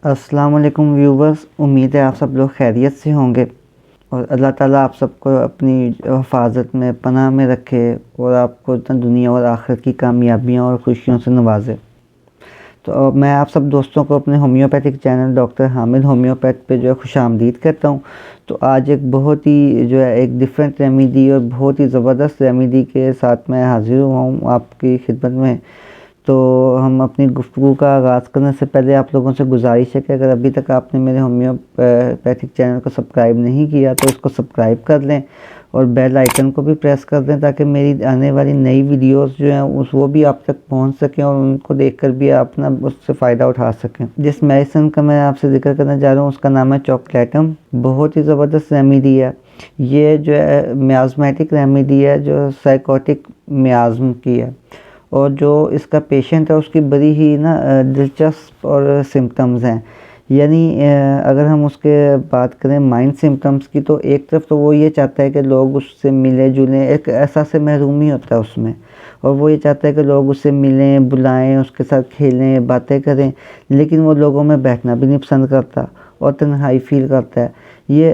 अस्सलाम वालेकुम व्यूवर्स, उम्मीद है आप सब लोग खैरियत से होंगे और अल्लाह ताला आप सबको अपनी हिफाजत में पनाह में रखे और आपको दुनिया और आखिरत की कामयाबियाँ और खुशियों से नवाजे। तो मैं आप सब दोस्तों को अपने homeopathic channel doctor Hamid homeopath पे जो है खुशामदीद कहता हूँ। तो आज एक बहुत ही जो है एक डिफरेंट रेमेडी और बहुत ही ज़बरदस्त रेमेडी के साथ मैं हाज़िर हुआ हूँ आपकी खिदमत में। तो हम अपनी गुफ्तगू का आगाज़ करने से पहले आप लोगों से गुजारिश है कि अगर अभी तक आपने मेरे होम्योपैथिक चैनल को सब्सक्राइब नहीं किया तो इसको सब्सक्राइब कर लें और बेल आइकन को भी प्रेस कर दें ताकि मेरी आने वाली नई वीडियोस जो हैं वो भी आप तक पहुंच सकें और उनको देखकर भी आप ना उससे फ़ायदा उठा सकें। जिस मेडिसिन का मैं आपसे जिक्र करने जा रहा हूँ उसका नाम है चॉकलेटम। बहुत ही ज़बरदस्त रेमेडी है। ये जो है मियाज़मेटिक रेमेडी है जो साइकोटिक मियाज़्म की है और जो इसका पेशेंट है उसकी बड़ी ही ना दिलचस्प और सिम्टम्स हैं। यानी अगर हम उसके बात करें माइंड सिम्टम्स की तो एक तरफ तो वो ये चाहता है कि लोग उससे मिले जुलें, एक एहसास से महरूमी होता है उसमें, और वो ये चाहता है कि लोग उससे मिलें, बुलाएं, उसके साथ खेलें, बातें करें, लेकिन वो लोगों में बैठना भी नहीं पसंद करता और तन्हाई फील करता है। ये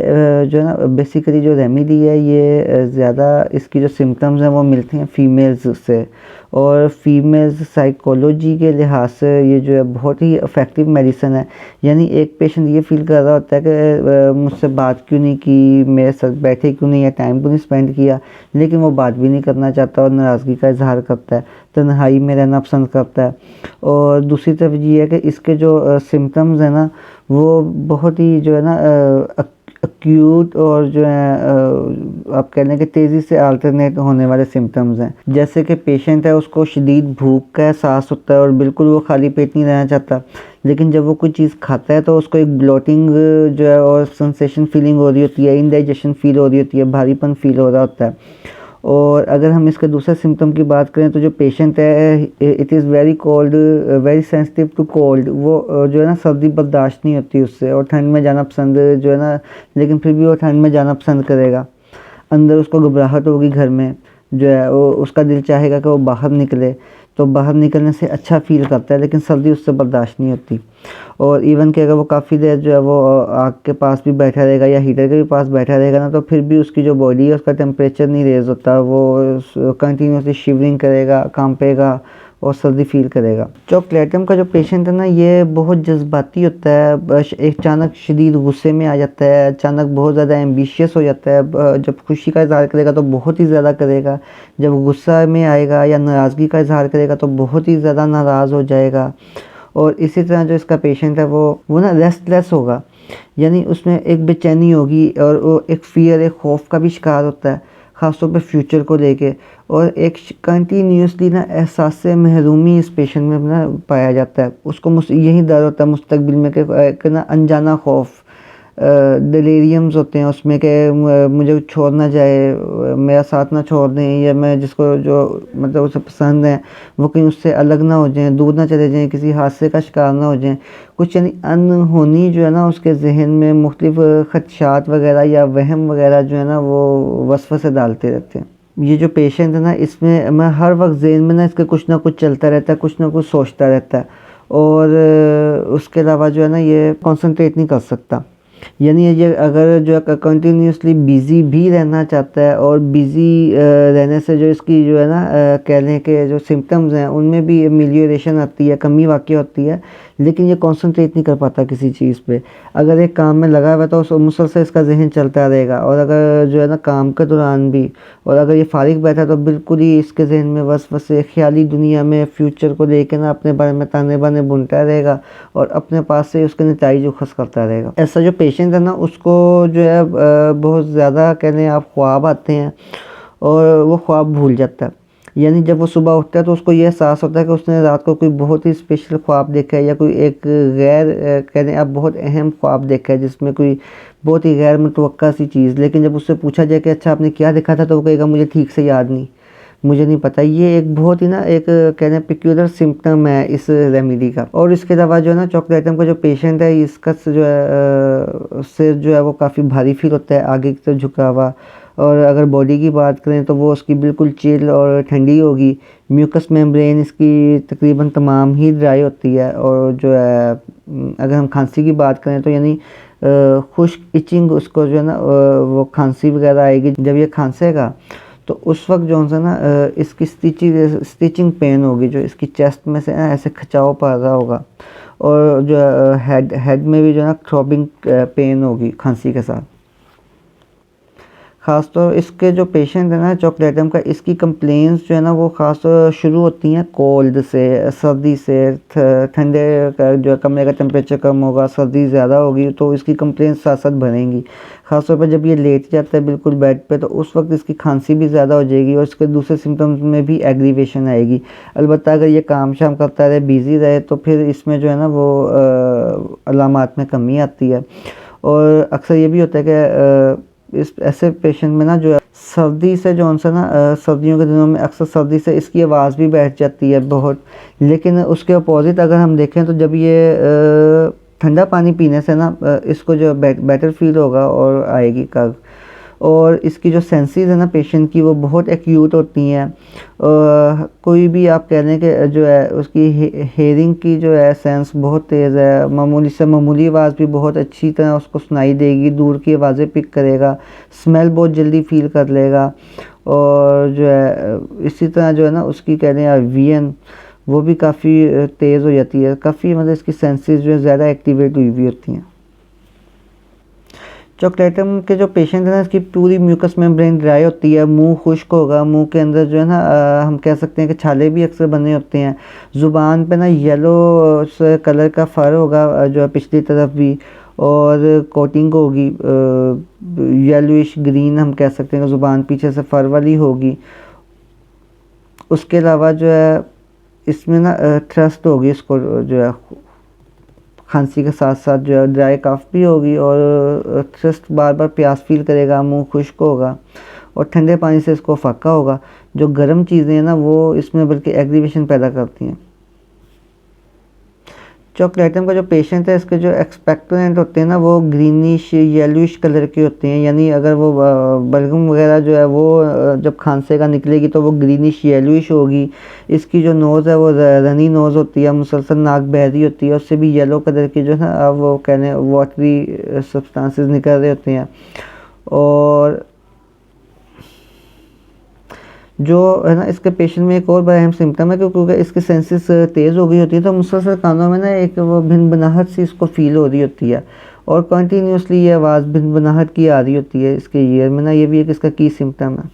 जो है ना बेसिकली जो रेमेडी है ये ज़्यादा इसकी जो सिम्टम्स हैं वो मिलती हैं फीमेल्स से, और फीमेल्स साइकोलॉजी के लिहाज से ये जो है बहुत ही इफ़ेक्टिव मेडिसिन है। यानी एक पेशेंट ये फ़ील कर रहा होता है कि मुझसे बात क्यों नहीं की, मेरे साथ बैठे क्यों नहीं या टाइम क्यों नहीं स्पेंड किया, लेकिन वो बात भी नहीं करना चाहता और नाराज़गी का इजहार करता है, तन्हाई में रहना पसंद करता है। और दूसरी तरफ ये है कि इसके जो सिम्टम्स हैं ना वो बहुत ही जो है ना एक्यूट और जो है आप कह लें कि तेज़ी से अल्टरनेट होने वाले सिम्टम्स हैं। जैसे कि पेशेंट है उसको शदीद भूख का एहसास होता है और बिल्कुल वो खाली पेट नहीं रहना चाहता, लेकिन जब वो कोई चीज़ खाता है तो उसको एक ब्लोटिंग जो है और सेंसेशन फीलिंग हो रही होती है, इंडाइजेशन फील हो रही होती है, भारीपन फील हो रहा होता है। और अगर हम इसके दूसरे सिम्टम की बात करें तो जो पेशेंट है it is very cold, very sensitive to cold. वो जो है ना सर्दी बर्दाश्त नहीं होती उससे और ठंड में जाना पसंद जो है ना, लेकिन फिर भी वो ठंड में जाना पसंद करेगा। अंदर उसको घबराहट होगी घर में, जो है वो उसका दिल चाहेगा कि वो बाहर निकले, तो बाहर निकलने से अच्छा फ़ील करता है, लेकिन सर्दी उससे बर्दाश्त नहीं होती। और इवन कि अगर वो काफ़ी देर जो है वो आग के पास भी बैठा रहेगा या हीटर के भी पास बैठा रहेगा ना, तो फिर भी उसकी जो बॉडी है उसका टेम्परेचर नहीं रेज़ होता, वो कंटिन्यूसली शिवरिंग करेगा, कांपेगा और सर्दी फील करेगा। चॉकलेटम का जो पेशेंट है ना ये बहुत जज्बाती होता है, बस एक अचानक शदीद गुस्से में आ जाता है, अचानक बहुत ज़्यादा एम्बिशियस हो जाता है। जब खुशी का इजहार करेगा तो बहुत ही ज़्यादा करेगा, जब गुस्सा में आएगा या नाराज़गी का इजहार करेगा तो बहुत ही ज़्यादा नाराज़ हो जाएगा। और इसी तरह जो इसका पेशेंट है वो ना रेस्टलेस होगा, यानी उसमें एक बेचैनी होगी और वो एक फ़ियर, एक खौफ का भी शिकार होता है, ख़ासतौर पे फ्यूचर को लेके। और एक कंटिन्यूसली ना एहसास से महरूमी इस पेशेंट में ना पाया जाता है। उसको यही डर होता है मुस्तकबिल में कि ना अनजाना खौफ, डिलीरियम्स होते हैं उसमें कि मुझे छोड़ ना जाए, मेरा साथ ना छोड़ दें, या मैं जिसको जो मतलब उसे पसंद है वो कहीं उससे अलग ना हो जाएं, दूर ना चले जाएं, किसी हादसे का शिकार ना हो जाएं कुछ। यानी अनहोनी जो है ना उसके जहन में मुख्तलिफ खदशात वगैरह या वहम वगैरह जो है ना वो वसवसे डालते रहते हैं। ये जो पेशेंट है ना इसमें मैं हर वक्त जहन में ना इसके कुछ ना कुछ चलता रहता है, कुछ ना कुछ सोचता रहता है, और उसके अलावा जो है ना ये कंसंट्रेट नहीं कर सकता। यानी ये अगर जो है कंटिन्यूसली बिज़ी भी रहना चाहता है, और बिज़ी रहने से जो इसकी जो है ना कह लें कि जो सिम्टम्स हैं उनमें भी एमेलियोरेशन आती है, कमी वाक़ई होती है, लेकिन ये कंसंट्रेट नहीं कर पाता किसी चीज़ पे। अगर एक काम में लगा हुआ है तो उस मुसलसल इसका जहन चलता रहेगा, और अगर जो है ना काम के दौरान भी, और अगर ये फारिग बैठा तो बिल्कुल ही इसके जहन में वसवसे ख्याली दुनिया में फ्यूचर को लेकर ना अपने बारे में ताने बाने बुनता रहेगा और अपने पास से उसके नतीजे उखस करता रहेगा। ऐसा जो पेशेंट है ना उसको जो है बहुत ज़्यादा कहने आप ख्वाब आते हैं और वो ख्वाब भूल जाता है। यानी जब वो सुबह उठता है तो उसको ये एहसास होता है कि उसने रात को कोई बहुत ही स्पेशल ख्वाब देखा है, या कोई एक गैर कहने आप बहुत अहम ख्वाब देखा है जिसमें कोई बहुत ही गैर मुतवक्का सी चीज़, लेकिन जब उससे पूछा जाए कि अच्छा आपने क्या देखा था, तो वो कहेगा मुझे ठीक से याद नहीं, मुझे नहीं पता। ये एक बहुत ही ना एक कहते हैं पिक्यूलर सिम्टम है इस रेमेडी का। और इसके अलावा जो है ना चॉकलेटम का जो पेशेंट है इसका जो है सिर जो है वो काफ़ी भारी फील होता है, आगे की तरफ झुका हुआ, और अगर बॉडी की बात करें तो वो उसकी बिल्कुल चिल और ठंडी होगी। म्यूकस मेम्ब्रेन इसकी तकरीबन तमाम ही ड्राई होती है। और जो है अगर हम खांसी की बात करें तो यानी खुश्क इचिंग उसको जो है ना वो खांसी वगैरह आएगी। जब ये खांसेगा तो उस वक्त जो है ना इसकी स्टिचिंग पेन होगी, जो इसकी चेस्ट में से ना ऐसे खिंचाव पा रहा होगा। और जो हेड में भी जो है ना थ्रॉबिंग पेन होगी खांसी के साथ। ख़ासतौर इसके जो पेशेंट है ना चॉकलेटम का, इसकी कंप्लेंट्स जो है ना वो ख़ास शुरू होती हैं कोल्ड से, सर्दी से। ठंडे का जो कमरे का टेम्परेचर कम होगा, सर्दी ज़्यादा होगी तो इसकी कंप्लेंट्स साथ साथ बढ़ेंगी। ख़ासतौर पर जब ये लेट जाता है बिल्कुल बेड पे तो उस वक्त इसकी खांसी भी ज़्यादा हो जाएगी और इसके दूसरे सिम्टम्स में भी एग्रीवेशन आएगी। अलबत्ता अगर ये काम शाम करता रहे, बिज़ी रहे तो फिर इसमें जो है ना वो अलामात में कमी आती है। और अक्सर ये भी होता है कि इस ऐसे पेशेंट में ना जो है सर्दी से जो सा ना सर्दियों के दिनों में अक्सर सर्दी से इसकी आवाज़ भी बैठ जाती है बहुत। लेकिन उसके अपोजिट अगर हम देखें तो जब ये ठंडा पानी पीने से ना इसको जो बेटर फील होगा और आएगी कब। और इसकी जो सेंसेस है ना पेशेंट की वो बहुत एक्यूट होती हैं। कोई भी आप कह लें कि जो है उसकी हेयरिंग की जो है सेंस बहुत तेज़ है। मामूली से मामूली आवाज़ भी बहुत अच्छी तरह उसको सुनाई देगी, दूर की आवाज़ें पिक करेगा, स्मेल बहुत जल्दी फील कर लेगा। और जो है इसी तरह जो है ना उसकी कह लें विजन वो भी काफ़ी तेज़ हो जाती है। काफ़ी मतलब इसकी सेंसेस जो है ज़्यादा एक्टिवेट हुई होती हैं। चॉकलेटम के जो पेशेंट है ना इसकी पूरी म्यूकस मेम्ब्रेन ड्राई होती है, मुंह खुश्क होगा, मुंह के अंदर जो है ना हम कह सकते हैं कि छाले भी अक्सर बने होते हैं। ज़ुबान पे ना येलो कलर का फर होगा जो है पिछली तरफ भी, और कोटिंग होगी येलोइश ग्रीन हम कह सकते हैं कि ज़ुबान पीछे से फर वाली होगी। उसके अलावा जो है इसमें ना थ्रस्ट होगी, इसको जो है खांसी के साथ साथ जो है ड्राई कफ भी होगी और थ्रस्ट बार बार प्यास फील करेगा, मुंह खुश्क होगा और ठंडे पानी से इसको फाका होगा। जो गर्म चीज़ें हैं ना वो इसमें बल्कि एग्रीवेशन पैदा करती हैं। चॉकलेटम का जो पेशेंट है इसके जो एक्सपेक्टोरेंट होते हैं ना वो ग्रीनिश येलोइश कलर के होते हैं। यानी अगर वो बलगम वगैरह जो है वो जब खांसे का निकलेगी तो वो ग्रीनिश येलोइश होगी। इसकी जो नोज़ है वो रनी नोज़ होती है, मुसलसल नाक बह रही होती है, उससे भी येलो कलर की जो है ना वो कहने वाटरी सब्सटेंसेस निकल रहे होते हैं। और जो है ना इसके पेशेंट में एक और बड़ा अहम सिम्टम है क्योंकि इसकी सेंसेस तेज़ हो गई होती है तो मुसलसल कानों में ना एक वो भिनभिनाहट सी इसको फील हो रही होती है और कंटिन्यूसली ये आवाज़ भिनभिनाहट की आ रही होती है इसके ईयर में ना। ये भी एक इसका की सिम्टम है।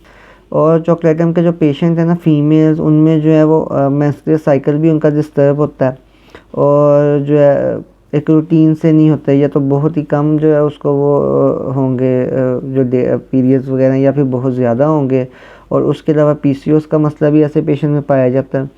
और चॉकलेटम के जो पेशेंट है ना फीमेल्स, उनमें जो है वो मेंस्ट्रुअल साइकिल भी उनका डिस्टर्ब होता है और जो है एक रूटीन से नहीं होता है, या तो बहुत ही कम जो है उसको वो होंगे जो पीरियड्स वगैरह, या फिर बहुत ज़्यादा होंगे। और उसके अलावा पीसीओएस का मसला भी ऐसे पेशेंट में पाया जाता है।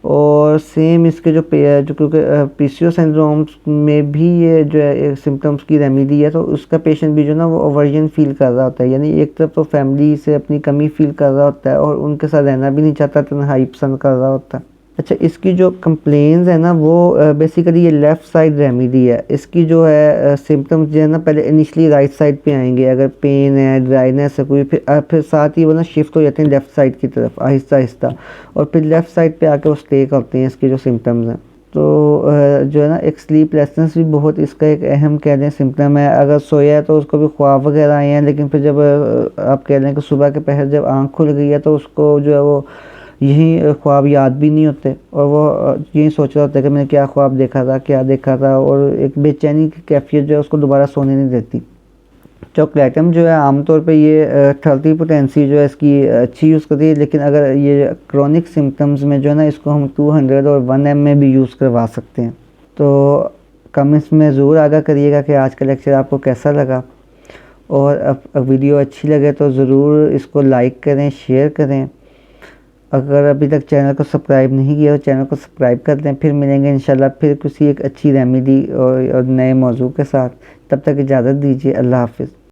और सेम इसके जो क्योंकि पीसीओएस सिंड्रोम्स में भी ये जो है सिम्टम्स की रेमेडी है तो उसका पेशेंट भी जो ना वो ओवर्जन फील कर रहा होता है। यानी एक तरफ तो फैमिली से अपनी कमी फील कर रहा होता है और उनके साथ रहना भी नहीं चाहता, तन्हाई पसंद कर रहा होता है। अच्छा, इसकी जो कंप्लेंट्स है ना वो बेसिकली ये लेफ़्ट साइड रेमेडी है। इसकी जो है सिम्टम्स जो है ना पहले इनिशियली राइट साइड पे आएंगे, अगर पेन है, ड्राइनेस है कोई, फिर साथ ही वो ना शिफ्ट हो जाते हैं लेफ़्ट साइड की तरफ आहिस्ता आहिस्ता, और फिर लेफ़्ट साइड पे आके वो स्टे करते हैं इसके जो सिम्टम्स हैं। तो जो है ना एक स्लीपलेसनेस भी बहुत इसका एक अहम कह लें सिम्टम है। अगर सोया है तो उसको भी ख्वाब वगैरह आए हैं, लेकिन फिर जब आप कह लें कि सुबह के पहर जब आँख खुल गई है तो उसको जो है वो यही ख्वाब याद भी नहीं होते और वो यही सोच रहा होता है कि मैंने क्या ख्वाब देखा था, क्या देखा था, और एक बेचैनी की कैफियत जो है उसको दोबारा सोने नहीं देती। चॉकलेटम जो है आमतौर पे ये थर्टी पोटेंसी जो है इसकी अच्छी यूज़ करती है, लेकिन अगर ये क्रॉनिक सिम्टम्स में जो है ना इसको हम 200 और 1 mg में भी यूज़ करवा सकते हैं। तो कमेंट्स में ज़रूर आगाह करिएगा कि आज का लेक्चर आपको कैसा लगा, और अब वीडियो अच्छी लगे तो ज़रूर इसको लाइक करें, शेयर करें। अगर अभी तक चैनल को सब्सक्राइब नहीं किया तो चैनल को सब्सक्राइब कर दें। फिर मिलेंगे इंशाल्लाह फिर किसी एक अच्छी रेमेडी और नए मौजू के साथ। तब तक इजाज़त दीजिए। अल्लाह हाफ़िज़।